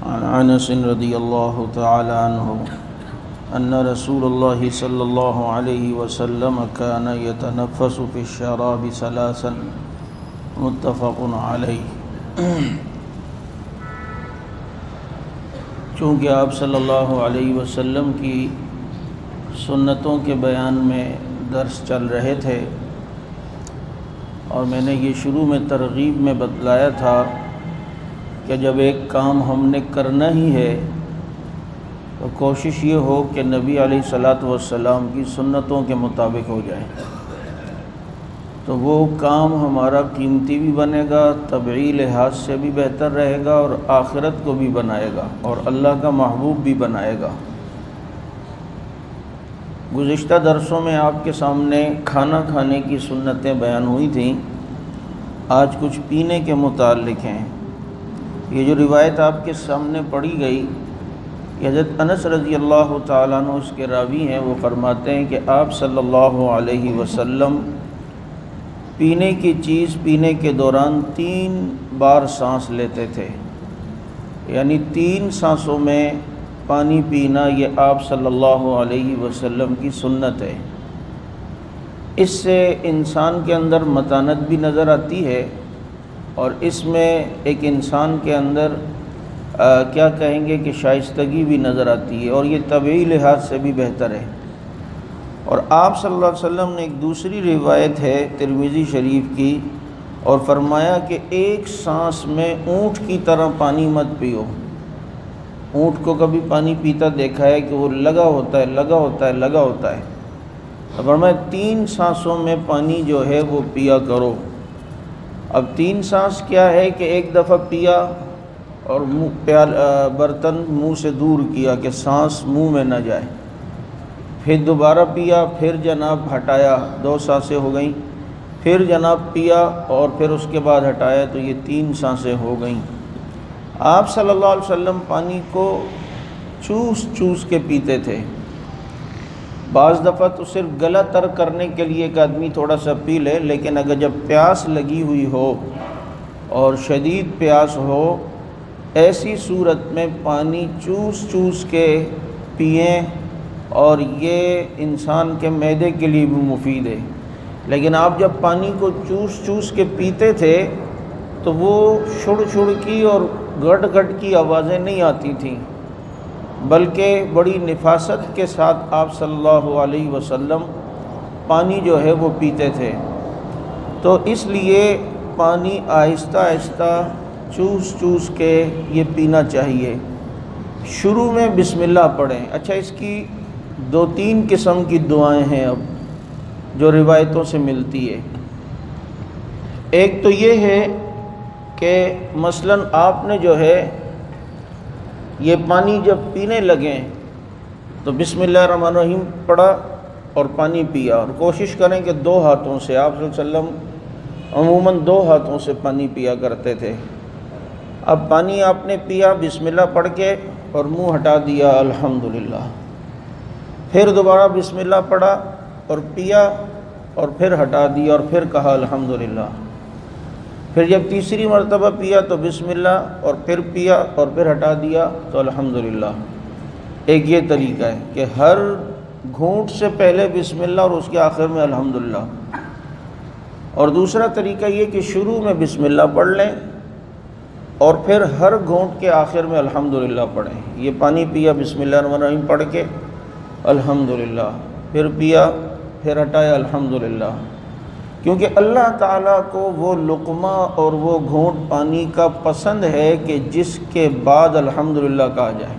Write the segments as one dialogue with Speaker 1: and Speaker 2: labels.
Speaker 1: عن انس رضی اللہ تعالی عنہ ان رسول اللہ صلی اللہ علیہ وسلم كان يتنفس في الشراب ثلاثا متفق علیہ۔ چونکہ آپ صلی اللہ علیہ وسلم کی سنتوں کے بیان میں درس چل رہے تھے اور میں نے یہ شروع میں ترغیب میں بتلایا تھا کہ جب ایک کام ہم نے کرنا ہی ہے تو کوشش یہ ہو کہ نبی علیہ الصلوۃ والسلام کی سنتوں کے مطابق ہو جائے، تو وہ کام ہمارا قیمتی بھی بنے گا، طبعی لحاظ سے بھی بہتر رہے گا اور آخرت کو بھی بنائے گا اور اللہ کا محبوب بھی بنائے گا۔ گزشتہ درسوں میں آپ کے سامنے کھانا کھانے کی سنتیں بیان ہوئی تھیں، آج کچھ پینے کے متعلق ہیں۔ یہ جو روایت آپ کے سامنے پڑھی گئی، یہ حضرت انس رضی اللہ تعالیٰ عنہ اس کے راوی ہیں، وہ فرماتے ہیں کہ آپ صلی اللہ علیہ وسلم پینے کی چیز پینے کے دوران 3 بار سانس لیتے تھے، یعنی 3 سانسوں میں پانی پینا یہ آپ صلی اللہ علیہ وسلم کی سنت ہے۔ اس سے انسان کے اندر متانت بھی نظر آتی ہے اور اس میں ایک انسان کے اندر کیا کہیں گے کہ شائستگی بھی نظر آتی ہے اور یہ طبعی لحاظ سے بھی بہتر ہے۔ اور آپ صلی اللہ علیہ وسلم نے ایک دوسری روایت ہے ترمذی شریف کی، اور فرمایا کہ ایک سانس میں اونٹ کی طرح پانی مت پیو۔ اونٹ کو کبھی پانی پیتا دیکھا ہے کہ وہ لگا ہوتا ہے۔ فرمایا 3 سانسوں میں پانی جو ہے وہ پیا کرو۔ اب 3 سانس کیا ہے کہ ایک دفعہ پیا اور برتن منہ سے دور کیا کہ سانس منہ میں نہ جائے، پھر دوبارہ پیا، پھر جناب ہٹایا، 2 سانسیں ہو گئیں، پھر جناب پیا اور پھر اس کے بعد ہٹایا، تو یہ 3 سانسیں ہو گئیں۔ آپ صلی اللہ علیہ وسلم پانی کو چوس کے پیتے تھے۔ بعض دفعہ تو صرف گلا تر کرنے کے لیے ایک آدمی تھوڑا سا پی لے، لیکن اگر جب پیاس لگی ہوئی ہو اور شدید پیاس ہو، ایسی صورت میں پانی چوس کے پئیں، اور یہ انسان کے معدے کے لیے بھی مفید ہے۔ لیکن آپ جب پانی کو چوس کے پیتے تھے تو وہ چھڑ کی اور گٹ کی آوازیں نہیں آتی تھیں، بلکہ بڑی نفاست کے ساتھ آپ صلی اللہ علیہ وسلم پانی جو ہے وہ پیتے تھے۔ تو اس لیے پانی آہستہ آہستہ چوس کے یہ پینا چاہیے۔ شروع میں بسم اللہ پڑھیں۔ اچھا، اس کی 2-3 قسم کی دعائیں ہیں اب جو روایتوں سے ملتی ہے۔ ایک تو یہ ہے کہ مثلاً آپ نے جو ہے یہ پانی جب پینے لگیں تو بسم اللہ الرحمن الرحیم پڑھا اور پانی پیا، اور کوشش کریں کہ 2 ہاتھوں سے، آپ صلی اللہ علیہ وسلم عموماً 2 ہاتھوں سے پانی پیا کرتے تھے۔ اب پانی آپ نے پیا، بسم اللہ پڑھ کے اور منہ ہٹا دیا الحمدللہ، پھر دوبارہ بسم اللہ پڑھا اور پیا اور پھر ہٹا دیا اور پھر کہا الحمدللہ، پھر جب تیسری مرتبہ پیا تو بسم اللہ اور پھر پیا اور پھر ہٹا دیا تو الحمدللہ۔ ایک یہ طریقہ ہے کہ ہر گھونٹ سے پہلے بسم اللہ اور اس کے آخر میں الحمدللہ۔ اور دوسرا طریقہ یہ کہ شروع میں بسم اللہ پڑھ لیں اور پھر ہر گھونٹ کے آخر میں الحمدللہ پڑھیں۔ یہ پانی پیا، بسم اللہ الرحمن الرحیم پڑھ کے الحمدللہ، پھر پیا، پھر ہٹایا الحمدللہ، کیونکہ اللہ تعالیٰ کو وہ لقمہ اور وہ گھونٹ پانی کا پسند ہے کہ جس کے بعد الحمدللہ کہا جائے۔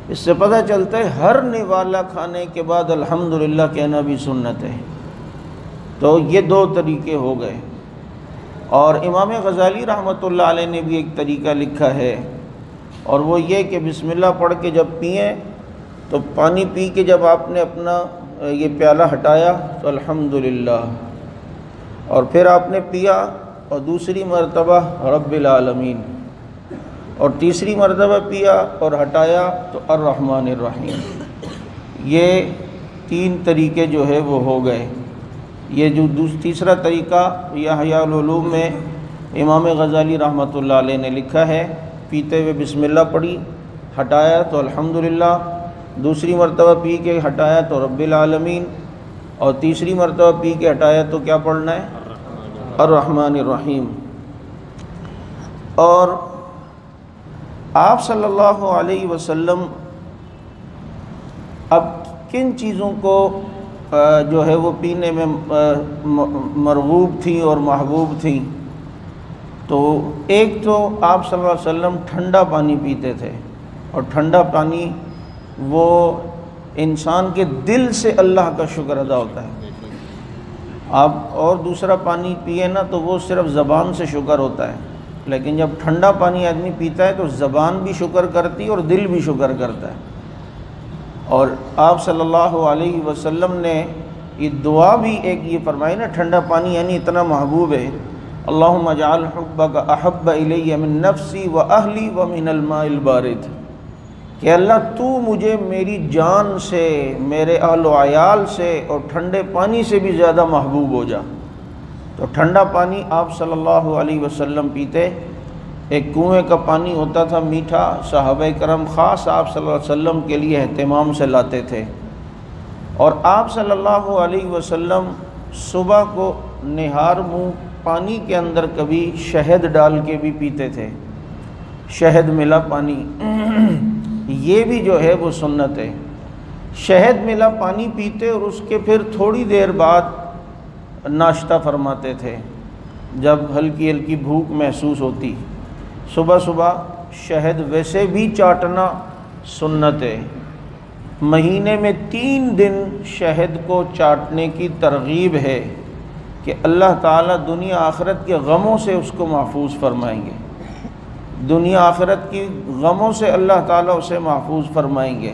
Speaker 1: اس سے پتہ چلتا ہے ہر نوالا کھانے کے بعد الحمدللہ کہنا بھی سنت ہے۔ تو یہ 2 طریقے ہو گئے۔ اور امام غزالی رحمۃ اللہ علیہ نے بھی ایک طریقہ لکھا ہے، اور وہ یہ کہ بسم اللہ پڑھ کے جب پئیں تو پانی پی کے جب آپ نے اپنا یہ پیالہ ہٹایا تو الحمدللہ، اور پھر آپ نے پیا اور دوسری مرتبہ رب العالمین، اور تیسری مرتبہ پیا اور ہٹایا تو الرحمن الرحیم۔ یہ 3 طریقے جو ہے وہ ہو گئے۔ یہ جو تیسرا طریقہ احیاء العلوم میں امام غزالی رحمۃ اللہ علیہ نے لکھا ہے پیتے ہوئے بسم اللہ پڑھی، ہٹایا تو الحمدللہ، دوسری مرتبہ پی کے ہٹایا تو رب العالمین، اور تیسری مرتبہ پی کے ہٹایا تو کیا پڑھنا ہے؟ الرحمن الرحیم۔ اور آپ صلی اللہ علیہ وسلم اب کن چیزوں کو جو ہے وہ پینے میں مرغوب تھیں اور محبوب تھیں؟ تو ایک تو آپ صلی اللہ علیہ وسلم ٹھنڈا پانی پیتے تھے، اور ٹھنڈا پانی وہ انسان کے دل سے اللہ کا شکر ادا ہوتا ہے۔ آپ اور دوسرا پانی پیے نا تو وہ صرف زبان سے شکر ہوتا ہے، لیکن جب ٹھنڈا پانی آدمی پیتا ہے تو زبان بھی شکر کرتی اور دل بھی شکر کرتا ہے۔ اور آپ صلی اللہ علیہ وسلم نے یہ دعا بھی ایک یہ فرمائی نا، ٹھنڈا پانی یعنی اتنا محبوب ہے، اللہم اجعل حبک احب الی من نفسی و اہلی و من الماء البارد، کہ اللہ تو مجھے میری جان سے، میرے اہل و عیال سے اور ٹھنڈے پانی سے بھی زیادہ محبوب ہو جا۔ تو ٹھنڈا پانی آپ صلی اللہ علیہ وسلم پیتے۔ ایک کنویں کا پانی ہوتا تھا میٹھا، صحابہ کرام خاص آپ صلی اللہ علیہ وسلم کے لیے اہتمام سے لاتے تھے، اور آپ صلی اللہ علیہ وسلم صبح کو نہار منہ پانی کے اندر کبھی شہد ڈال کے بھی پیتے تھے، شہد ملا پانی، یہ بھی جو ہے وہ سنت ہے۔ شہد ملا پانی پیتے اور اس کے پھر تھوڑی دیر بعد ناشتہ فرماتے تھے جب ہلکی ہلکی بھوک محسوس ہوتی۔ صبح صبح شہد ویسے بھی چاٹنا سنت ہے، مہینے میں 3 دن شہد کو چاٹنے کی ترغیب ہے کہ اللہ تعالیٰ دنیا آخرت کے غموں سے اس کو محفوظ فرمائیں گے، دنیا آخرت کی غموں سے اللہ تعالیٰ اسے محفوظ فرمائیں گے۔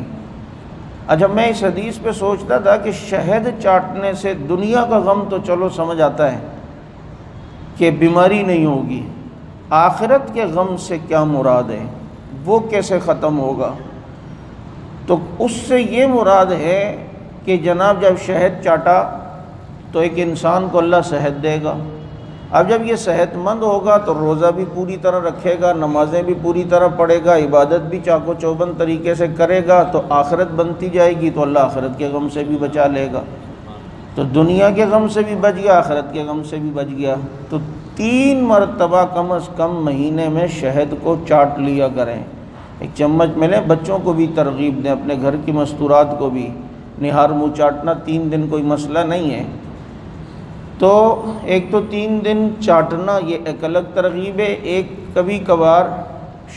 Speaker 1: اچھا، میں اس حدیث پہ سوچتا تھا کہ شہد چاٹنے سے دنیا کا غم تو چلو سمجھ آتا ہے کہ بیماری نہیں ہوگی، آخرت کے غم سے کیا مراد ہے، وہ کیسے ختم ہوگا؟ تو اس سے یہ مراد ہے کہ جناب جب شہد چاٹا تو ایک انسان کو اللہ صحت دے گا، اب جب یہ صحت مند ہوگا تو روزہ بھی پوری طرح رکھے گا، نمازیں بھی پوری طرح پڑھے گا، عبادت بھی چاق و چوبند طریقے سے کرے گا، تو آخرت بنتی جائے گی، تو اللہ آخرت کے غم سے بھی بچا لے گا، تو دنیا کے غم سے بھی بچ گیا، آخرت کے غم سے بھی بچ گیا۔ تو 3 مرتبہ کم از کم مہینے میں شہد کو چاٹ لیا کریں، ایک چمچ ملے، بچوں کو بھی ترغیب دیں، اپنے گھر کی مستورات کو بھی، نہار منہ چاٹنا 3 دن کوئی مسئلہ نہیں ہے۔ تو ایک تو 3 دن چاٹنا یہ ایک الگ ترغیب ہے، ایک کبھی کبھار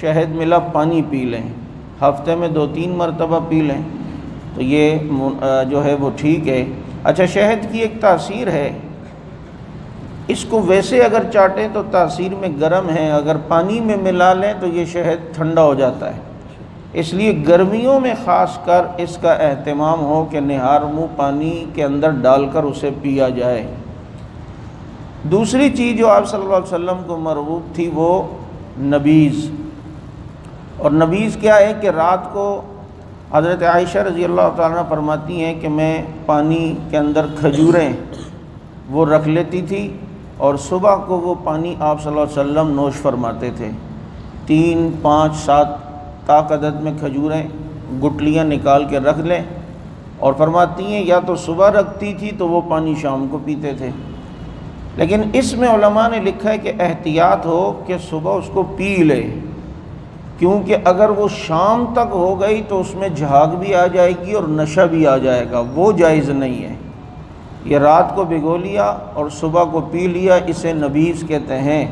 Speaker 1: شہد ملا پانی پی لیں، ہفتے میں 2-3 مرتبہ پی لیں، تو یہ جو ہے وہ ٹھیک ہے۔ اچھا، شہد کی ایک تاثیر ہے، اس کو ویسے اگر چاٹیں تو تاثیر میں گرم ہے، اگر پانی میں ملا لیں تو یہ شہد ٹھنڈا ہو جاتا ہے، اس لیے گرمیوں میں خاص کر اس کا اہتمام ہو کہ نہار منہ پانی کے اندر ڈال کر اسے پیا جائے۔ دوسری چیز جو آپ صلی اللہ علیہ وسلم کو مرغوب تھی وہ نبیذ، اور نبیذ کیا ہے کہ رات کو حضرت عائشہ رضی اللہ تعالیٰ عنہ فرماتی ہیں کہ میں پانی کے اندر کھجوریں وہ رکھ لیتی تھی، اور صبح کو وہ پانی آپ صلی اللہ علیہ وسلم نوش فرماتے تھے، 3، 5، 7 طاق عدد میں کھجوریں گٹلیاں نکال کے رکھ لیں، اور فرماتی ہیں یا تو صبح رکھتی تھی تو وہ پانی شام کو پیتے تھے، لیکن اس میں علماء نے لکھا ہے کہ احتیاط ہو کہ صبح اس کو پی لے، کیونکہ اگر وہ شام تک ہو گئی تو اس میں جھاگ بھی آ جائے گی اور نشہ بھی آ جائے گا، وہ جائز نہیں ہے۔ یہ رات کو بھگو لیا اور صبح کو پی لیا، اسے نبیذ کہتے ہیں،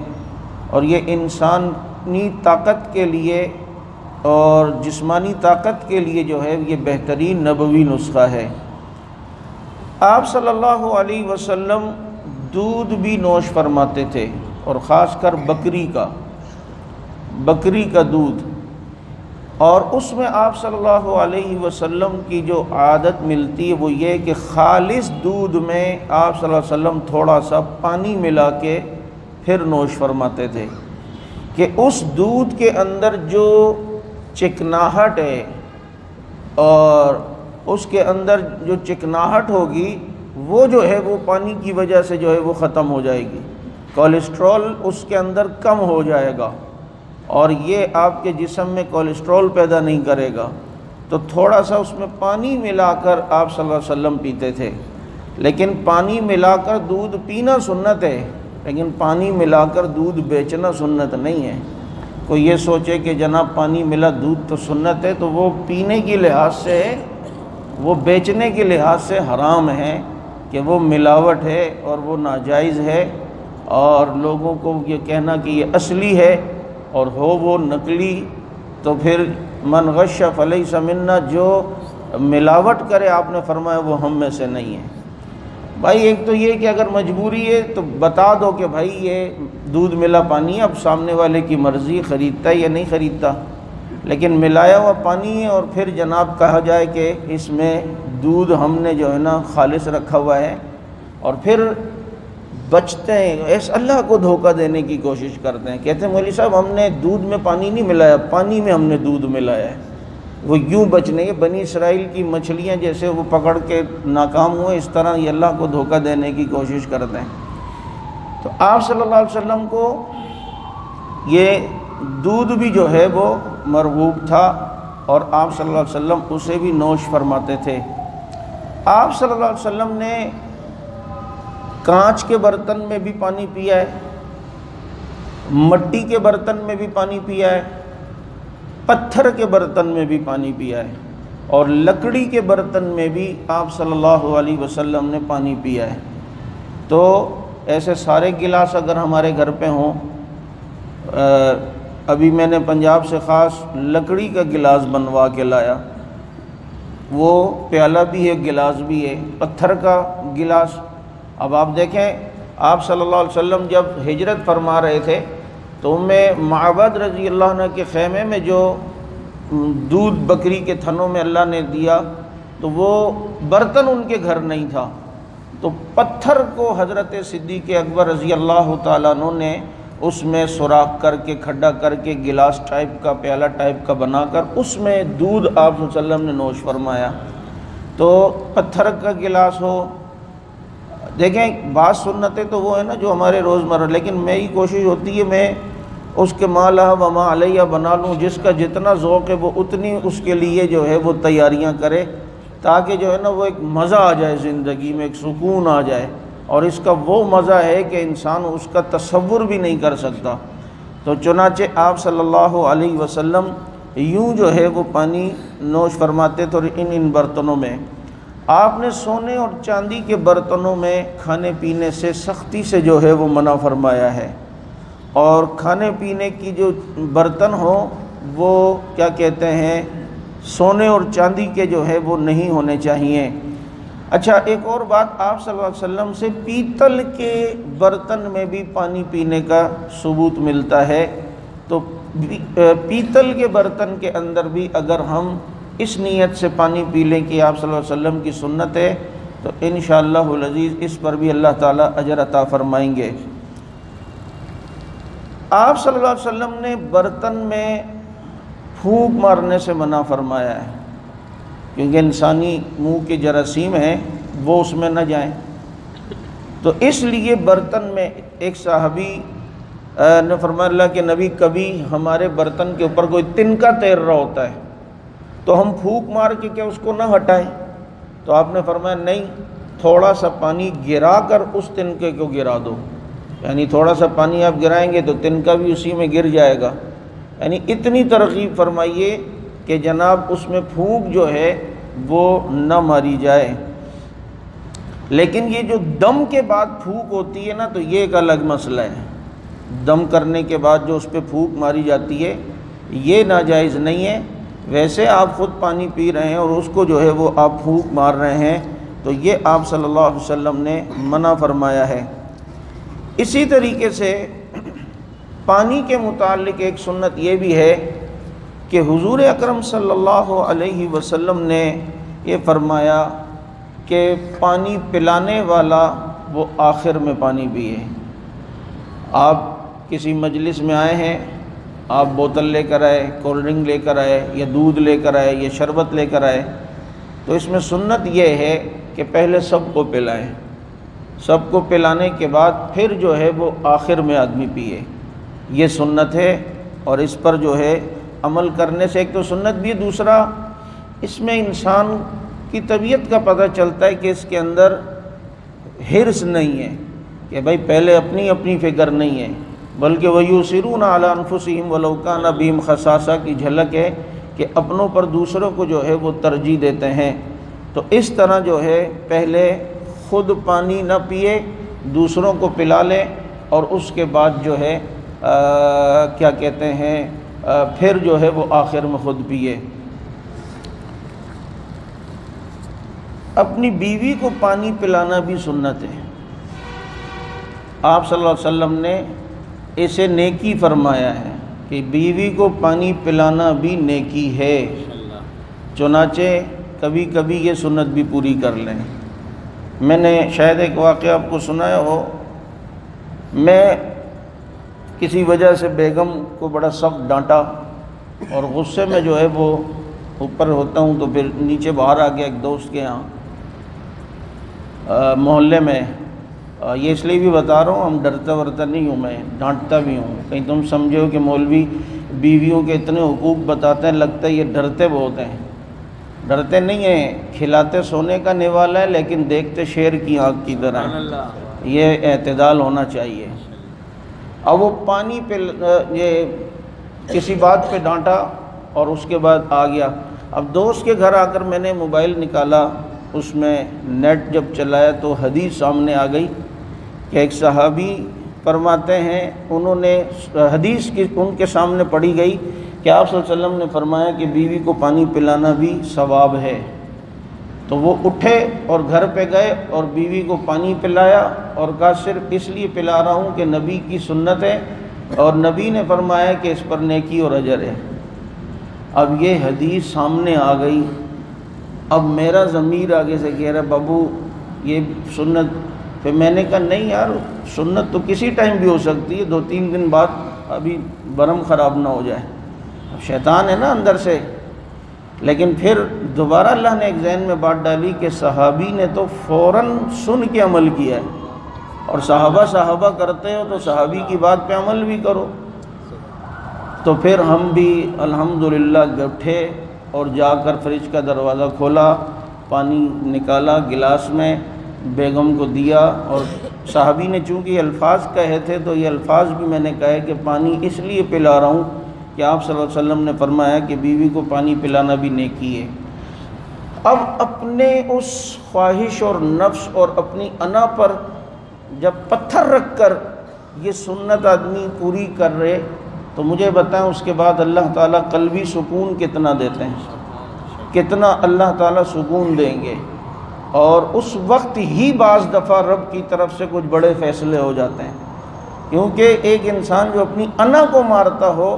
Speaker 1: اور یہ انسانی طاقت کے لیے اور جسمانی طاقت کے لیے جو ہے یہ بہترین نبوی نسخہ ہے۔ آپ صلی اللہ علیہ وسلم دودھ بھی نوش فرماتے تھے، اور خاص کر بکری کا دودھ، اور اس میں آپ صلی اللہ علیہ وسلم کی جو عادت ملتی ہے وہ یہ کہ خالص دودھ میں آپ صلی اللہ علیہ وسلم تھوڑا سا پانی ملا کے پھر نوش فرماتے تھے، کہ اس دودھ کے اندر جو چکناہٹ ہے اور اس کے اندر جو چکناہٹ ہوگی وہ جو ہے وہ پانی کی وجہ سے جو ہے وہ ختم ہو جائے گی، کولیسٹرول اس کے اندر کم ہو جائے گا، اور یہ آپ کے جسم میں کولیسٹرول پیدا نہیں کرے گا، تو تھوڑا سا اس میں پانی ملا کر آپ صلی اللہ علیہ وسلم پیتے تھے۔ لیکن پانی ملا کر دودھ پینا سنت ہے، لیکن پانی ملا کر دودھ بیچنا سنت نہیں ہے۔ کوئی یہ سوچے کہ جناب پانی ملا دودھ تو سنت ہے، تو وہ پینے کی لحاظ سے، وہ بیچنے کے لحاظ سے حرام ہے کہ وہ ملاوٹ ہے اور وہ ناجائز ہے، اور لوگوں کو یہ کہنا کہ یہ اصلی ہے اور ہو وہ نقلی، تو پھر من غش فلیس منا، جو ملاوٹ کرے آپ نے فرمایا وہ ہم میں سے نہیں ہے۔ بھائی ایک تو یہ کہ اگر مجبوری ہے تو بتا دو کہ بھائی یہ دودھ ملا پانی ہے، اب سامنے والے کی مرضی خریدتا ہے یا نہیں خریدتا، لیکن ملایا ہوا پانی ہے اور پھر جناب کہا جائے کہ اس میں دودھ ہم نے جو ہے نا خالص رکھا ہوا ہے، اور پھر بچتے ہیں، ایسے اللہ کو دھوکہ دینے کی کوشش کرتے ہیں، کہتے ہیں مولوی صاحب ہم نے دودھ میں پانی نہیں ملایا، پانی میں ہم نے دودھ ملایا ہے۔ وہ یوں بچنے کے، بنی اسرائیل کی مچھلیاں جیسے وہ پکڑ کے ناکام ہوئے، اس طرح یہ اللہ کو دھوکہ دینے کی کوشش کرتے ہیں۔ تو آپ صلی اللہ علیہ وسلم کو یہ دودھ بھی جو ہے وہ مرغوب تھا، اور آپ صلی اللہ علیہ وسلم اسے بھی نوش فرماتے تھے۔ آپ صلی اللہ علیہ وسلم نے کانچ کے برتن میں بھی پانی پیا ہے، مٹی کے برتن میں بھی پانی پیا ہے، پتھر کے برتن میں بھی پانی پیا ہے، اور لکڑی کے برتن میں بھی آپ صلی اللہ علیہ وسلم نے پانی پیا ہے۔ تو ایسے سارے گلاس اگر ہمارے گھر پہ ہوں، ابھی میں نے پنجاب سے خاص لکڑی کا گلاس بنوا کے لایا، وہ پیالہ بھی ہے گلاس بھی ہے، پتھر کا گلاس۔ اب آپ دیکھیں آپ صلی اللہ علیہ وسلم جب ہجرت فرما رہے تھے تو معبد رضی اللہ عنہ کے خیمے میں جو دودھ بکری کے تھنوں میں اللہ نے دیا، تو وہ برتن ان کے گھر نہیں تھا، تو پتھر کو حضرت صدیق اکبر رضی اللہ تعالیٰ عنہ نے اس میں سوراخ کر کے، کھڈا کر کے، گلاس ٹائپ کا، پیالہ ٹائپ کا بنا کر اس میں دودھ آپ صلی اللہ علیہ وسلم نے نوش فرمایا۔ تو پتھر کا گلاس ہو، دیکھیں بعض سنتیں تو وہ ہے نا جو ہمارے روزمرہ، لیکن میری کوشش ہوتی ہے میں اس کے ما لہا و ما علیہ بنا لوں، جس کا جتنا ذوق ہے وہ اتنی اس کے لیے جو ہے وہ تیاریاں کرے، تاکہ جو ہے نا وہ ایک مزہ آ جائے زندگی میں، ایک سکون آ جائے، اور اس کا وہ مزہ ہے کہ انسان اس کا تصور بھی نہیں کر سکتا۔ تو چنانچہ آپ صلی اللہ علیہ وسلم یوں جو ہے وہ پانی نوش فرماتے تھے، اور ان برتنوں میں آپ نے سونے اور چاندی کے برتنوں میں کھانے پینے سے سختی سے جو ہے وہ منع فرمایا ہے، اور کھانے پینے کی جو برتن ہوں وہ کیا کہتے ہیں سونے اور چاندی کے جو ہے وہ نہیں ہونے چاہیے۔ اچھا ایک اور بات، آپ صلی اللہ علیہ وسلم سے پیتل کے برتن میں بھی پانی پینے کا ثبوت ملتا ہے، تو پیتل کے برتن کے اندر بھی اگر ہم اس نیت سے پانی پی لیں کہ آپ صلی اللہ علیہ وسلم کی سنت ہے، تو انشاءاللہ العزیز اس پر بھی اللہ تعالیٰ اجر عطا فرمائیں گے۔ آپ صلی اللہ علیہ وسلم نے برتن میں پھونک مارنے سے منع فرمایا ہے، کیونکہ انسانی منہ کے جراثیم ہیں وہ اس میں نہ جائیں، تو اس لیے برتن میں ایک صحابی نے فرمایا اللہ کے نبی کبھی ہمارے برتن کے اوپر کوئی تنکا تیر رہا ہوتا ہے تو ہم پھونک مار کے کیا اس کو نہ ہٹائیں؟ تو آپ نے فرمایا نہیں، تھوڑا سا پانی گرا کر اس تنکے کو گرا دو، یعنی تھوڑا سا پانی آپ گرائیں گے تو تنکا بھی اسی میں گر جائے گا، یعنی اتنی ترغیب فرمائیے کہ جناب اس میں پھونک جو ہے وہ نہ ماری جائے۔ لیکن یہ جو دم کے بعد پھونک ہوتی ہے نا، تو یہ ایک الگ مسئلہ ہے، دم کرنے کے بعد جو اس پہ پھونک ماری جاتی ہے یہ ناجائز نہیں ہے۔ ویسے آپ خود پانی پی رہے ہیں اور اس کو جو ہے وہ آپ پھونک مار رہے ہیں، تو یہ آپ صلی اللہ علیہ وسلم نے منع فرمایا ہے۔ اسی طریقے سے پانی کے متعلق ایک سنت یہ بھی ہے کہ حضور اکرم صلی اللہ علیہ وسلم نے یہ فرمایا کہ پانی پلانے والا وہ آخر میں پانی پیے۔ آپ کسی مجلس میں آئے ہیں، آپ بوتل لے کر آئے، کولڈ ڈرنک لے کر آئے، یا دودھ لے کر آئے، یا شربت لے کر آئے، تو اس میں سنت یہ ہے کہ پہلے سب کو پلائیں، سب کو پلانے کے بعد پھر جو ہے وہ آخر میں آدمی پیے، یہ سنت ہے۔ اور اس پر جو ہے عمل کرنے سے ایک تو سنت بھی ہے، دوسرا اس میں انسان کی طبیعت کا پتہ چلتا ہے کہ اس کے اندر حرص نہیں ہے کہ بھائی پہلے اپنی فکر نہیں ہے، بلکہ وَيُؤْثِرُونَ عَلَىٰ أَنفُسِهِمْ وَلَوْ كَانَ بِهِمْ خَصَاصَہ کی جھلک ہے کہ اپنوں پر دوسروں کو جو ہے وہ ترجیح دیتے ہیں۔ تو اس طرح جو ہے پہلے خود پانی نہ پیے، دوسروں کو پلا لے، اور اس کے بعد جو ہے کیا کہتے ہیں پھر جو ہے وہ آخر میں خود پیے۔ اپنی بیوی کو پانی پلانا بھی سنت ہے۔ آپ صلی اللہ علیہ وسلم نے اسے نیکی فرمایا ہے کہ بیوی کو پانی پلانا بھی نیکی ہے، چنانچہ کبھی کبھی یہ سنت بھی پوری کر لیں۔ میں نے شاید ایک واقعہ آپ کو سنایا ہو، میں کسی وجہ سے بیگم کو بڑا سخت ڈانٹا اور غصے میں جو ہے وہ اوپر ہوتا ہوں تو پھر نیچے باہر آ گیا ایک دوست کے یہاں محلے میں۔ یہ اس لیے بھی بتا رہا ہوں، ہم ڈرتا ورتا نہیں ہوں، میں ڈانٹتا بھی ہوں، کہیں تم سمجھو کہ مولوی بیویوں کے اتنے حقوق بتاتے ہیں، لگتا ہے یہ ڈرتے بہت ہیں۔ ڈرتے نہیں ہیں، کھلاتے سونے کا نوالا ہے لیکن دیکھتے شیر کی آنکھ کی طرح ہے۔ یہ اعتدال ہونا چاہیے۔ اب وہ پانی پہ یہ کسی بات پہ ڈانٹا اور اس کے بعد آ گیا۔ اب دوست کے گھر آ کر میں نے موبائل نکالا، اس میں نیٹ جب چلایا تو حدیث سامنے آ گئی کہ ایک صحابی فرماتے ہیں، انہوں نے حدیث کی ان کے سامنے پڑھی گئی کہ آپ صلی اللہ علیہ وسلم نے فرمایا کہ بیوی کو پانی پلانا بھی ثواب ہے۔ تو وہ اٹھے اور گھر پہ گئے اور بیوی کو پانی پلایا اور کہا صرف اس لیے پلا رہا ہوں کہ نبی کی سنت ہے اور نبی نے فرمایا کہ اس پر نیکی اور اجر ہے۔ اب یہ حدیث سامنے آ گئی، اب میرا ضمیر آگے سے کہہ رہا بابو یہ سنت، پھر میں نے کہا نہیں یار سنت تو کسی ٹائم بھی ہو سکتی ہے، 2-3 دن بعد ابھی برم خراب نہ ہو جائے، اب شیطان ہے نا اندر سے۔ لیکن پھر دوبارہ اللہ نے ایک ذہن میں بات ڈالی کہ صحابی نے تو فوراً سن کے عمل کیا ہے، اور صحابہ کرتے ہو تو صحابی کی بات پہ عمل بھی کرو۔ تو پھر ہم بھی الحمدللہ اٹھے اور جا کر فریج کا دروازہ کھولا، پانی نکالا گلاس میں، بیگم کو دیا، اور صحابی نے چونکہ یہ الفاظ کہے تھے تو یہ الفاظ بھی میں نے کہے کہ پانی اس لیے پلا رہا ہوں کہ آپ صلی اللہ علیہ وسلم نے فرمایا کہ بیوی کو پانی پلانا بھی نیکی ہے۔ اب اپنے اس خواہش اور نفس اور اپنی انا پر جب پتھر رکھ کر یہ سنت آدمی پوری کر رہے تو مجھے بتائیں اس کے بعد اللہ تعالیٰ قلبی سکون کتنا دیتے ہیں، کتنا اللہ تعالیٰ سکون دیں گے، اور اس وقت ہی بعض دفعہ رب کی طرف سے کچھ بڑے فیصلے ہو جاتے ہیں، کیونکہ ایک انسان جو اپنی انا کو مارتا ہو،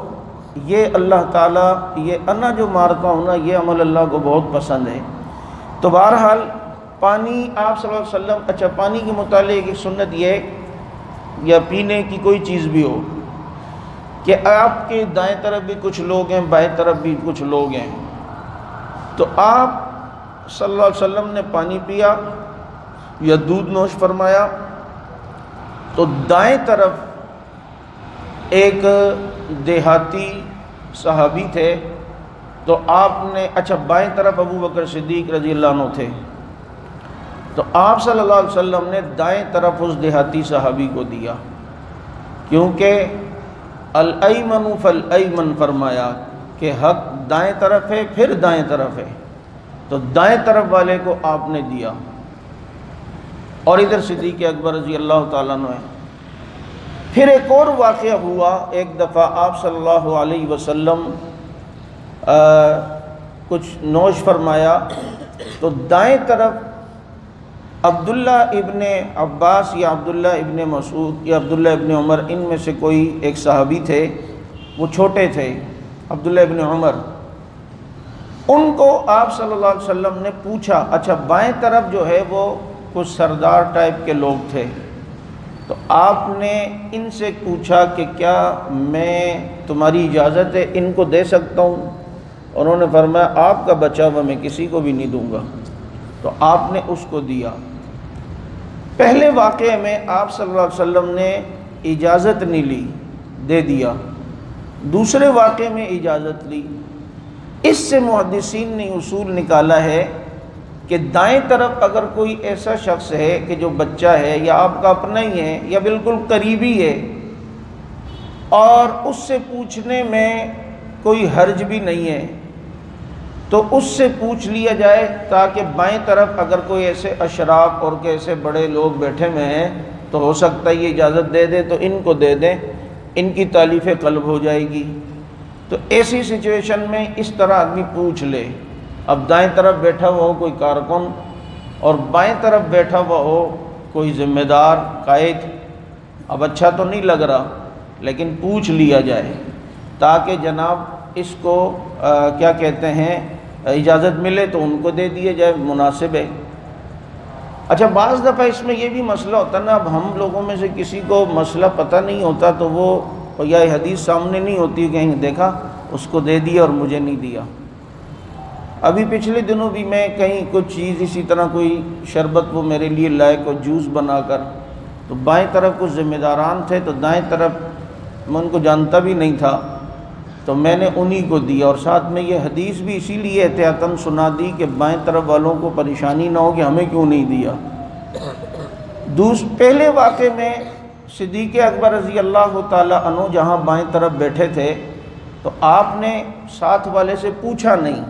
Speaker 1: یہ اللہ تعالیٰ یہ انا جو مارتا ہونا یہ عمل اللہ کو بہت پسند ہے۔ تو بہرحال پانی آپ صلی اللہ علیہ وسلم، اچھا پانی کے متعلق ایک سنت یہ یا پینے کی کوئی چیز بھی ہو کہ آپ کے دائیں طرف بھی کچھ لوگ ہیں، بائیں طرف بھی کچھ لوگ ہیں، تو آپ صلی اللہ علیہ وسلم نے پانی پیا یا دودھ نوش فرمایا تو دائیں طرف ایک دیہاتی صحابی تھے، تو آپ نے اچھا بائیں طرف ابو بکر صدیق رضی اللہ عنہ تھے، تو آپ صلی اللہ علیہ وسلم نے دائیں طرف اس دیہاتی صحابی کو دیا، کیونکہ الایمن فالایمن فرمایا کہ حق دائیں طرف ہے پھر دائیں طرف ہے، تو دائیں طرف والے کو آپ نے دیا۔ اور ادھر صدیق اکبر رضی اللہ تعالیٰ عنہ ہے۔ پھر ایک اور واقعہ ہوا، ایک دفعہ آپ صلی اللہ علیہ وسلم کچھ نوش فرمایا تو دائیں طرف عبداللہ ابن عباس یا عبداللہ ابن مسعود یا عبداللہ ابن عمر، ان میں سے کوئی ایک صحابی تھے، وہ چھوٹے تھے، عبداللہ ابن عمر، ان کو آپ صلی اللہ علیہ وسلم نے پوچھا، اچھا بائیں طرف جو ہے وہ کچھ سردار ٹائپ کے لوگ تھے، تو آپ نے ان سے پوچھا کہ کیا میں تمہاری اجازت ہے ان کو دے سکتا ہوں؟ انہوں نے فرمایا آپ کا بچا ہوا میں کسی کو بھی نہیں دوں گا، تو آپ نے اس کو دیا۔ پہلے واقعے میں آپ صلی اللہ علیہ وسلم نے اجازت نہیں لی، دے دیا، دوسرے واقعے میں اجازت لی۔ اس سے محدثین نے اصول نکالا ہے کہ دائیں طرف اگر کوئی ایسا شخص ہے کہ جو بچہ ہے یا آپ کا اپنا ہی ہے یا بالکل قریبی ہے اور اس سے پوچھنے میں کوئی حرج بھی نہیں ہے تو اس سے پوچھ لیا جائے، تاکہ بائیں طرف اگر کوئی ایسے اشراف اور ایسے بڑے لوگ بیٹھے ہوئے ہیں تو ہو سکتا ہے یہ اجازت دے دے تو ان کو دے دیں، ان کی تالیف قلب ہو جائے گی۔ تو ایسی سچویشن میں اس طرح آدمی پوچھ لے۔ اب دائیں طرف بیٹھا ہوا ہو کوئی کارکن اور بائیں طرف بیٹھا ہوا ہو کوئی ذمہ دار قائد، اب اچھا تو نہیں لگ رہا لیکن پوچھ لیا جائے تاکہ جناب اس کو کیا کہتے ہیں اجازت ملے تو ان کو دے دیے جائے، مناسب ہے۔ اچھا بعض دفعہ اس میں یہ بھی مسئلہ ہوتا ہے نا، اب ہم لوگوں میں سے کسی کو مسئلہ پتہ نہیں ہوتا تو وہ یا حدیث سامنے نہیں ہوتی، کہیں دیکھا اس کو دے دیا اور مجھے نہیں دیا۔ ابھی پچھلے دنوں بھی میں کہیں کچھ چیز اسی طرح کوئی شربت وہ میرے لیے لائے کو جوس بنا کر، تو بائیں طرف کچھ ذمہ داران تھے تو دائیں طرف میں ان کو جانتا بھی نہیں تھا تو میں نے انہی کو دیا، اور ساتھ میں یہ حدیث بھی اسی لیے احتیاطاً سنا دی کہ بائیں طرف والوں کو پریشانی نہ ہو کہ ہمیں کیوں نہیں دیا۔ پہلے واقعے میں صدیق اکبر رضی اللہ تعالیٰ عنہ جہاں بائیں طرف بیٹھے تھے تو آپ نے ساتھ والے سے پوچھا نہیں۔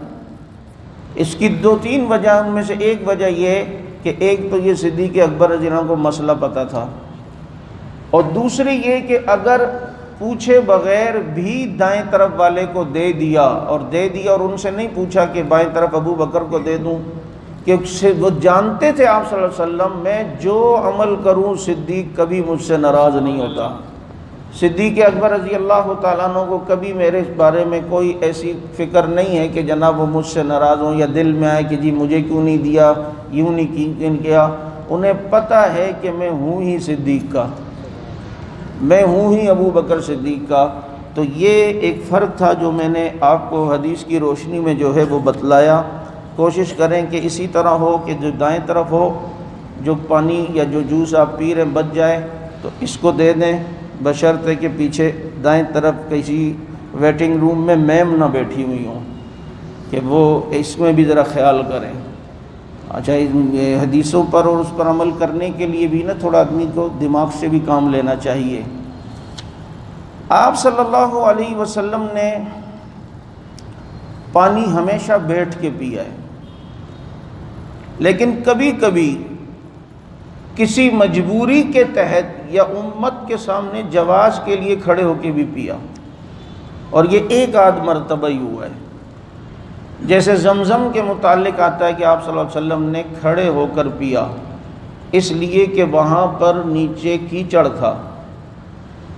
Speaker 1: اس کی دو تین وجہ، ان میں سے ایک وجہ یہ کہ ایک تو یہ صدیق اکبر رضی اللہ عنہ کو مسئلہ پتہ تھا، اور دوسری یہ کہ اگر پوچھے بغیر بھی دائیں طرف والے کو دے دیا اور ان سے نہیں پوچھا کہ بائیں طرف ابو بکر کو دے دوں، کہ وہ جانتے تھے آپ صلی اللہ علیہ وسلم میں جو عمل کروں صدیق کبھی مجھ سے ناراض نہیں ہوتا۔ صدیق اکبر رضی اللہ تعالیٰ عنہ کو کبھی میرے بارے میں کوئی ایسی فکر نہیں ہے کہ جناب وہ مجھ سے ناراض ہوں یا دل میں آئے کہ جی مجھے کیوں نہیں دیا، یوں نہیں کیا۔ انہیں پتہ ہے کہ میں ہوں ہی صدیق کا، میں ہوں ہی ابو بکر صدیق کا۔ تو یہ ایک فرق تھا جو میں نے آپ کو حدیث کی روشنی میں جو ہے وہ بتلایا۔ کوشش کریں کہ اسی طرح ہو کہ جو دائیں طرف ہو، جو پانی یا جو جوس آپ پی رہے بچ جائے تو اس کو دے دیں، بشرطے کہ پیچھے دائیں طرف کسی ویٹنگ روم میں میم نہ بیٹھی ہوئی ہوں، کہ وہ اس میں بھی ذرا خیال کریں۔ اچھا حدیثوں پر اور اس پر عمل کرنے کے لیے بھی نا تھوڑا آدمی کو دماغ سے بھی کام لینا چاہیے۔ آپ صلی اللہ علیہ وسلم نے پانی ہمیشہ بیٹھ کے پیا ہے، لیکن کبھی کبھی کسی مجبوری کے تحت یا امت کے سامنے جواز کے لیے کھڑے ہو کے بھی پیا، اور یہ ایک آدھ مرتبہ ہی ہوا ہے۔ جیسے زمزم کے متعلق آتا ہے کہ آپ صلی اللہ علیہ وسلم نے کھڑے ہو کر پیا، اس لیے کہ وہاں پر نیچے کیچڑ تھا۔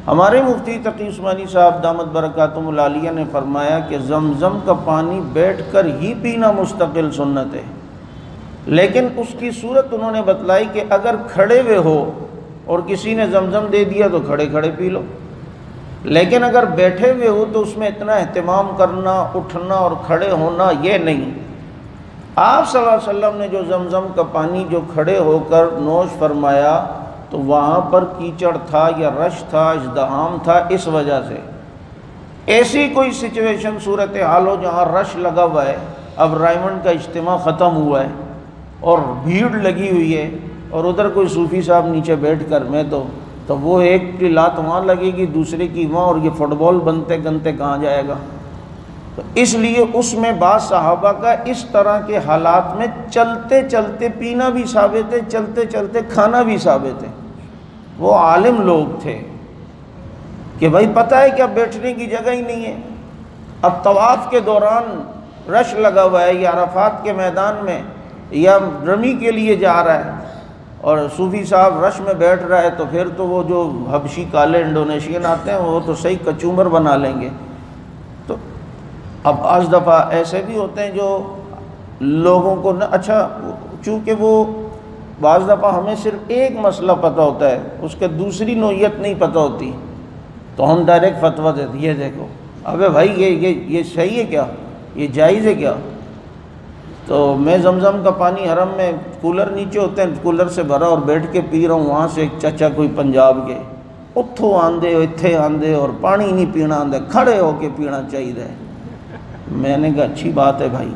Speaker 1: ہمارے مفتی تقی عثمانی صاحب دامت برکاتہم العالیہ نے فرمایا کہ زمزم کا پانی بیٹھ کر ہی پینا مستقل سنت ہے، لیکن اس کی صورت انہوں نے بتلائی کہ اگر کھڑے ہوئے ہو اور کسی نے زمزم دے دیا تو کھڑے کھڑے پی لو، لیکن اگر بیٹھے ہوئے ہو تو اس میں اتنا اہتمام کرنا، اٹھنا اور کھڑے ہونا یہ نہیں۔ آپ صلی اللہ علیہ وسلم نے جو زمزم کا پانی جو کھڑے ہو کر نوش فرمایا تو وہاں پر کیچڑ تھا یا رش تھا، ازدحام تھا، اس وجہ سے۔ ایسی کوئی سچویشن صورتحال ہو جہاں رش لگا ہوا ہے، اب رائمنڈ کا اجتماع ختم ہوا ہے اور بھیڑ لگی ہوئی ہے اور ادھر کوئی صوفی صاحب نیچے بیٹھ کر میں تو وہ ایک کی لات وہاں لگے گی دوسرے کی وہاں، اور یہ فٹ بال بنتے گنتے کہاں جائے گا۔ تو اس لیے اس میں بعض صحابہ کا اس طرح کے حالات میں چلتے چلتے پینا بھی ثابت ہے، چلتے چلتے کھانا بھی ثابت ہے۔ وہ عالم لوگ تھے کہ بھائی پتہ ہے کہ اب بیٹھنے کی جگہ ہی نہیں ہے، اب طواف کے دوران رش لگا ہوا ہے یا عرفات کے میدان میں یا رمی کے لیے جا رہا ہے اور صوفی صاحب رش میں بیٹھ رہا ہے، تو پھر تو وہ جو حبشی کالے انڈونیشین آتے ہیں وہ تو صحیح کچومر بنا لیں گے۔ تو اب بعض دفعہ ایسے بھی ہوتے ہیں جو لوگوں کو اچھا، چونکہ وہ بعض دفعہ ہمیں صرف ایک مسئلہ پتہ ہوتا ہے، اس کے دوسری نوعیت نہیں پتہ ہوتی، تو ہم ڈائریکٹ فتویٰ دیتے یہ دیکھو ابے بھائی یہ صحیح ہے کیا، یہ جائز ہے کیا؟ تو میں زمزم کا پانی حرم میں کولر نیچے ہوتے ہیں، کولر سے بھرا اور بیٹھ کے پی رہا ہوں، وہاں سے ایک چچا کوئی پنجاب کے اتھوں آندے ہو اتھے آندے اور پانی نہیں پینا آندے، کھڑے ہو کے پینا چاہیے۔ میں نے کہا اچھی بات ہے بھائی،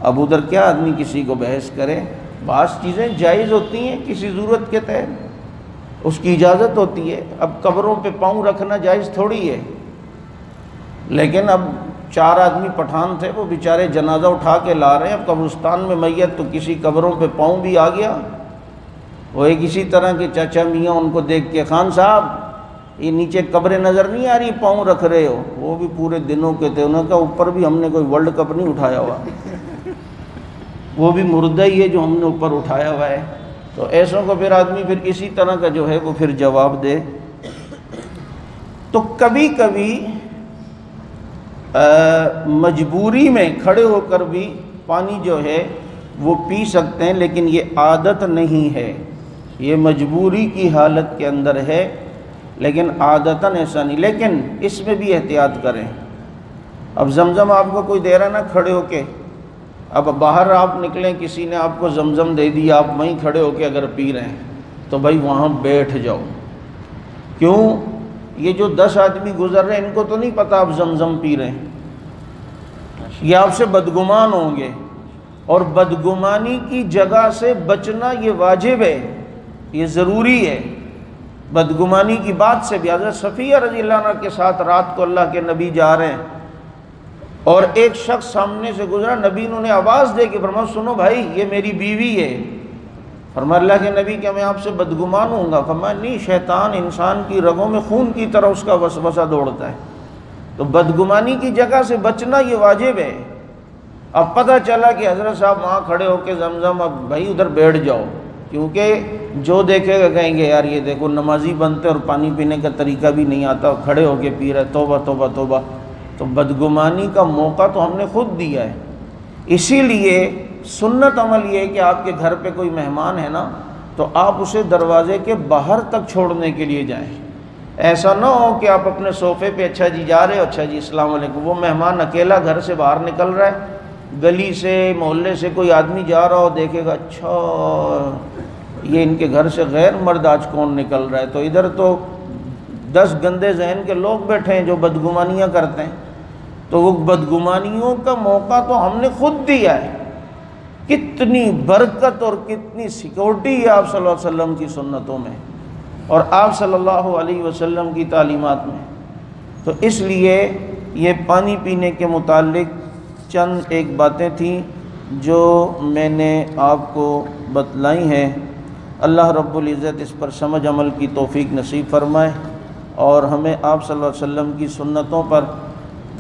Speaker 1: اب ادھر کیا آدمی کسی کو بحث کرے، بعض چیزیں جائز ہوتی ہیں کسی ضرورت کے تحت، اس کی اجازت ہوتی ہے۔ اب قبروں پہ پاؤں رکھنا جائز تھوڑی ہے، لیکن اب 4 آدمی پٹھان تھے، وہ بیچارے جنازہ اٹھا کے لا رہے ہیں، اب قبرستان میں میت تو کسی قبروں پہ پاؤں بھی آ گیا۔ وہ ایک اسی طرح کے چاچا میاں ان کو دیکھ کے، خان صاحب یہ نیچے قبریں نظر نہیں آ رہی، پاؤں رکھ رہے ہو؟ وہ بھی پورے دنوں کے تھے، انہوں نے کہا اوپر بھی ہم نے کوئی ورلڈ کپ نہیں اٹھایا ہوا، وہ بھی مردہ ہی ہے جو ہم نے اوپر اٹھایا ہوا ہے۔ تو ایسوں کو پھر آدمی پھر اسی طرح کا جو ہے وہ پھر جواب دے۔ تو کبھی کبھی مجبوری میں کھڑے ہو کر بھی پانی جو ہے وہ پی سکتے ہیں، لیکن یہ عادت نہیں ہے، یہ مجبوری کی حالت کے اندر ہے، لیکن عادتاً ایسا نہیں۔ لیکن اس میں بھی احتیاط کریں۔ اب زمزم آپ کو کوئی دے رہا نا کھڑے ہو کے، اب باہر آپ نکلیں، کسی نے آپ کو زمزم دے دی، آپ وہیں کھڑے ہو کے اگر پی رہے ہیں تو بھائی وہاں بیٹھ جاؤ۔ کیوں؟ یہ جو 10 آدمی گزر رہے ہیں ان کو تو نہیں پتہ آپ زمزم پی رہے ہیں، یہ آپ سے بدگمان ہوں گے، اور بدگمانی کی جگہ سے بچنا یہ واجب ہے، یہ ضروری ہے۔ بدگمانی کی بات سے بھی، حضرت صفیہ رضی اللہ عنہ کے ساتھ رات کو اللہ کے نبی جا رہے ہیں اور ایک شخص سامنے سے گزرا، نبی انہوں نے آواز دے کے فرمایا سنو بھائی یہ میری بیوی ہے۔ فرمایا اللہ کے نبی کیا میں آپ سے بدگمان ہوں گا؟ فرمایا نہیں، شیطان انسان کی رگوں میں خون کی طرح اس کا وسوسہ دوڑتا ہے، تو بدگمانی کی جگہ سے بچنا یہ واجب ہے۔ اب پتہ چلا کہ حضرت صاحب وہاں کھڑے ہو کے زمزم، اب بھائی ادھر بیٹھ جاؤ، کیونکہ جو دیکھے گا کہیں گے یار یہ دیکھو نمازی بنتے اور پانی پینے کا طریقہ بھی نہیں آتا، کھڑے ہو کے پی رہے، توبہ توبہ توبہ۔ تو بدگمانی کا موقع تو ہم نے خود دیا ہے۔ اسی لیے سنت عمل یہ ہے کہ آپ کے گھر پہ کوئی مہمان ہے نا تو آپ اسے دروازے کے باہر تک چھوڑنے کے لیے جائیں۔ ایسا نہ ہو کہ آپ اپنے صوفے پہ اچھا جی جا رہے ہو، اچھا جی السلام علیکم، وہ مہمان اکیلا گھر سے باہر نکل رہا ہے، گلی سے محلے سے کوئی آدمی جا رہا ہو، دیکھے گا اچھا یہ ان کے گھر سے غیر مرد آج کون نکل رہا ہے، تو ادھر تو 10 گندے ذہن کے لوگ بیٹھے ہیں جو بدگمانیاں کرتے ہیں۔ تو وہ بدگمانیوں کا موقع تو ہم نے خود دیا ہے۔ کتنی برکت اور کتنی سیکورٹی ہے آپ صلی اللہ علیہ وسلم کی سنتوں میں اور آپ صلی اللہ علیہ وسلم کی تعلیمات میں۔ تو اس لیے یہ پانی پینے کے متعلق چند ایک باتیں تھیں جو میں نے آپ کو بتلائی ہیں۔ اللہ رب العزت اس پر سمجھ عمل کی توفیق نصیب فرمائے اور ہمیں آپ صلی اللہ علیہ وسلم کی سنتوں پر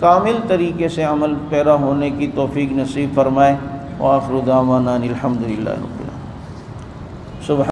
Speaker 1: کامل طریقے سے عمل پیرا ہونے کی توفیق نصیب فرمائے۔ وآخر دعوانا الحمدللہ رب العالمین۔ سبحان